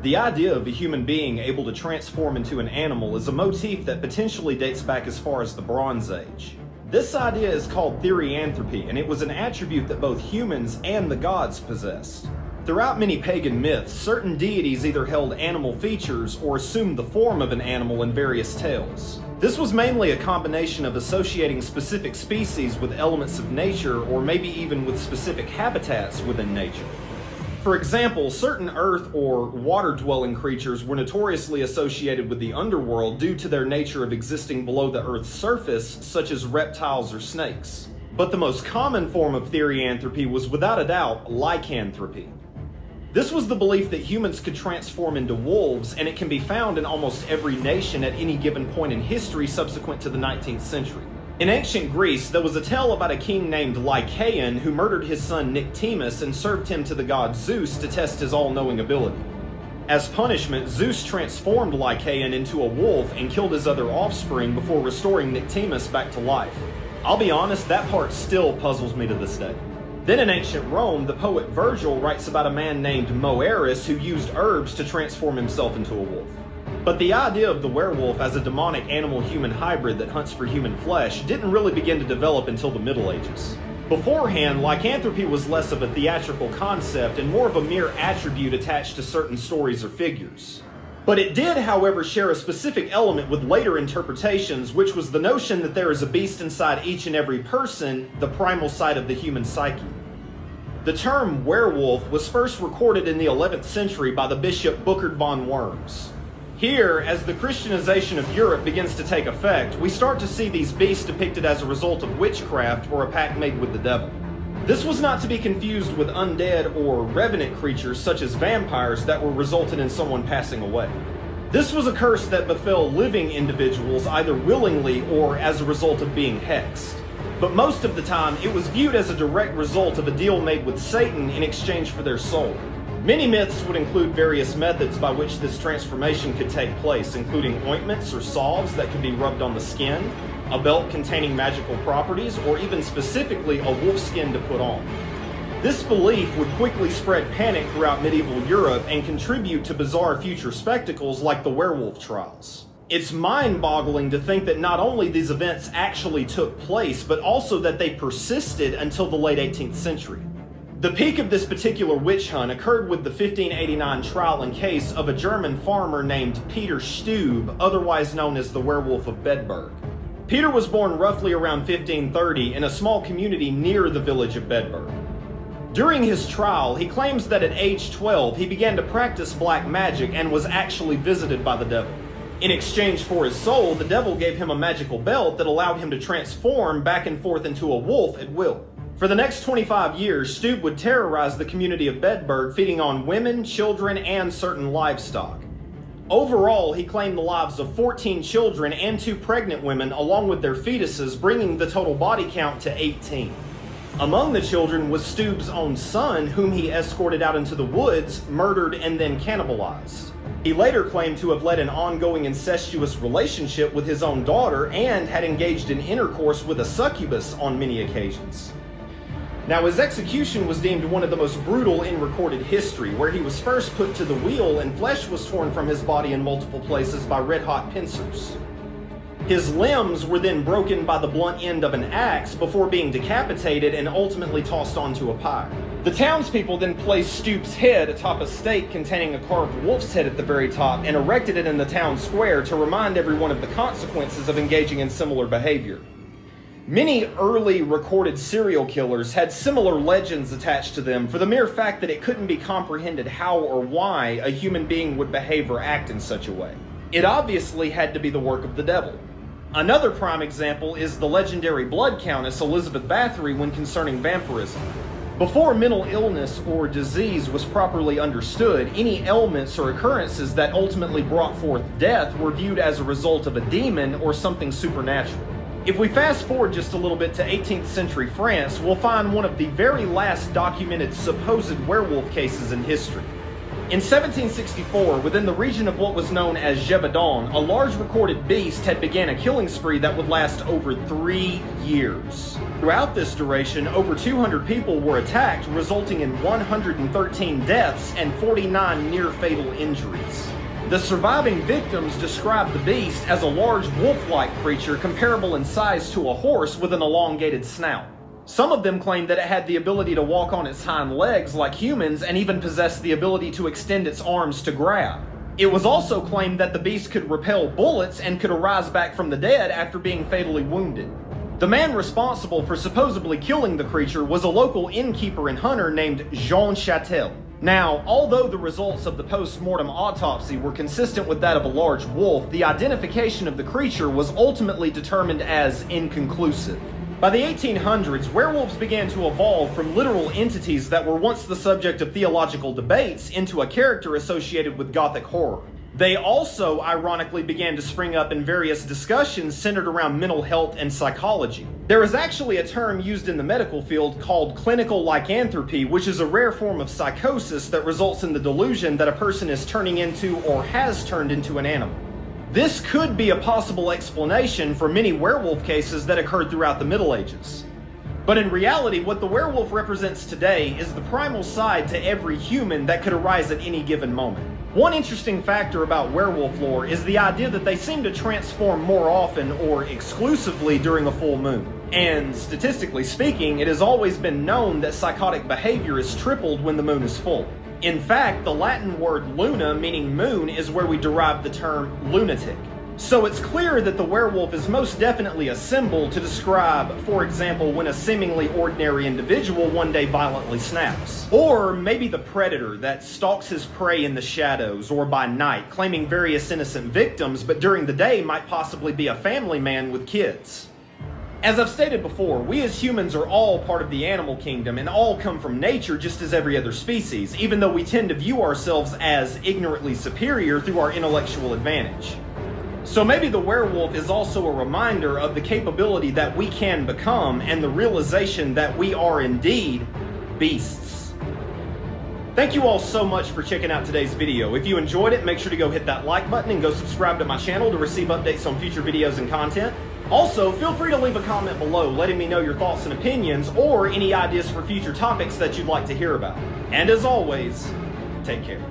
The idea of a human being able to transform into an animal is a motif that potentially dates back as far as the Bronze Age. This idea is called therianthropy, and it was an attribute that both humans and the gods possessed. Throughout many pagan myths, certain deities either held animal features or assumed the form of an animal in various tales. This was mainly a combination of associating specific species with elements of nature, or maybe even with specific habitats within nature. For example, certain earth or water-dwelling creatures were notoriously associated with the underworld due to their nature of existing below the earth's surface, such as reptiles or snakes. But the most common form of therianthropy was without a doubt lycanthropy. This was the belief that humans could transform into wolves, and it can be found in almost every nation at any given point in history subsequent to the 19th century. In ancient Greece, there was a tale about a king named Lycaon who murdered his son Nyctimus and served him to the god Zeus to test his all-knowing ability. As punishment, Zeus transformed Lycaon into a wolf and killed his other offspring before restoring Nyctimus back to life. I'll be honest, that part still puzzles me to this day. Then in ancient Rome, the poet Virgil writes about a man named Moeris who used herbs to transform himself into a wolf. But the idea of the werewolf as a demonic animal-human hybrid that hunts for human flesh didn't really begin to develop until the Middle Ages. Beforehand, lycanthropy was less of a theatrical concept and more of a mere attribute attached to certain stories or figures. But it did, however, share a specific element with later interpretations, which was the notion that there is a beast inside each and every person, the primal side of the human psyche. The term werewolf was first recorded in the 11th century by the bishop Burkhard von Worms. Here, as the Christianization of Europe begins to take effect, we start to see these beasts depicted as a result of witchcraft or a pact made with the devil. This was not to be confused with undead or revenant creatures such as vampires that were resulted in someone passing away. This was a curse that befell living individuals either willingly or as a result of being hexed. But most of the time, it was viewed as a direct result of a deal made with Satan in exchange for their soul. Many myths would include various methods by which this transformation could take place, including ointments or salves that could be rubbed on the skin, a belt containing magical properties, or even specifically a wolf skin to put on. This belief would quickly spread panic throughout medieval Europe and contribute to bizarre future spectacles like the werewolf trials. It's mind-boggling to think that not only these events actually took place, but also that they persisted until the late 18th century. The peak of this particular witch hunt occurred with the 1589 trial and case of a German farmer named Peter Stube, otherwise known as the Werewolf of Bedburg. Peter was born roughly around 1530 in a small community near the village of Bedburg. During his trial, he claims that at age 12 he began to practice black magic and was actually visited by the devil. In exchange for his soul, the devil gave him a magical belt that allowed him to transform back and forth into a wolf at will. For the next 25 years, Stube would terrorize the community of Bedburg, feeding on women, children, and certain livestock. Overall, he claimed the lives of 14 children and 2 pregnant women, along with their fetuses, bringing the total body count to 18. Among the children was Stube's own son, whom he escorted out into the woods, murdered, and then cannibalized. He later claimed to have led an ongoing incestuous relationship with his own daughter and had engaged in intercourse with a succubus on many occasions. Now, his execution was deemed one of the most brutal in recorded history, where he was first put to the wheel and flesh was torn from his body in multiple places by red-hot pincers. His limbs were then broken by the blunt end of an axe before being decapitated and ultimately tossed onto a pyre. The townspeople then placed Stube's head atop a stake containing a carved wolf's head at the very top and erected it in the town square to remind everyone of the consequences of engaging in similar behavior. Many early recorded serial killers had similar legends attached to them for the mere fact that it couldn't be comprehended how or why a human being would behave or act in such a way. It obviously had to be the work of the devil. Another prime example is the legendary blood countess Elizabeth Bathory when concerning vampirism. Before mental illness or disease was properly understood, any ailments or occurrences that ultimately brought forth death were viewed as a result of a demon or something supernatural. If we fast forward just a little bit to 18th century France, we'll find one of the very last documented supposed werewolf cases in history. In 1764, within the region of what was known as Gévaudan, a large recorded beast had began a killing spree that would last over 3 years. Throughout this duration, over 200 people were attacked, resulting in 113 deaths and 49 near-fatal injuries. The surviving victims described the beast as a large wolf-like creature comparable in size to a horse with an elongated snout. Some of them claimed that it had the ability to walk on its hind legs like humans and even possessed the ability to extend its arms to grab. It was also claimed that the beast could repel bullets and could arise back from the dead after being fatally wounded. The man responsible for supposedly killing the creature was a local innkeeper and hunter named Jean Chatel. Now, although the results of the post-mortem autopsy were consistent with that of a large wolf, the identification of the creature was ultimately determined as inconclusive. By the 1800s, werewolves began to evolve from literal entities that were once the subject of theological debates into a character associated with Gothic horror. They also, ironically, began to spring up in various discussions centered around mental health and psychology. There is actually a term used in the medical field called clinical lycanthropy, which is a rare form of psychosis that results in the delusion that a person is turning into or has turned into an animal. This could be a possible explanation for many werewolf cases that occurred throughout the Middle Ages. But in reality, what the werewolf represents today is the primal side to every human that could arise at any given moment. One interesting factor about werewolf lore is the idea that they seem to transform more often or exclusively during a full moon. And statistically speaking, it has always been known that psychotic behavior is tripled when the moon is full. In fact, the Latin word luna, meaning moon, is where we derive the term lunatic. So it's clear that the werewolf is most definitely a symbol to describe, for example, when a seemingly ordinary individual one day violently snaps. Or maybe the predator that stalks his prey in the shadows or by night, claiming various innocent victims, but during the day might possibly be a family man with kids. As I've stated before, we as humans are all part of the animal kingdom and all come from nature just as every other species, even though we tend to view ourselves as ignorantly superior through our intellectual advantage. So maybe the werewolf is also a reminder of the capability that we can become and the realization that we are indeed beasts. Thank you all so much for checking out today's video. If you enjoyed it, make sure to go hit that like button and go subscribe to my channel to receive updates on future videos and content. Also, feel free to leave a comment below letting me know your thoughts and opinions or any ideas for future topics that you'd like to hear about. And as always, take care.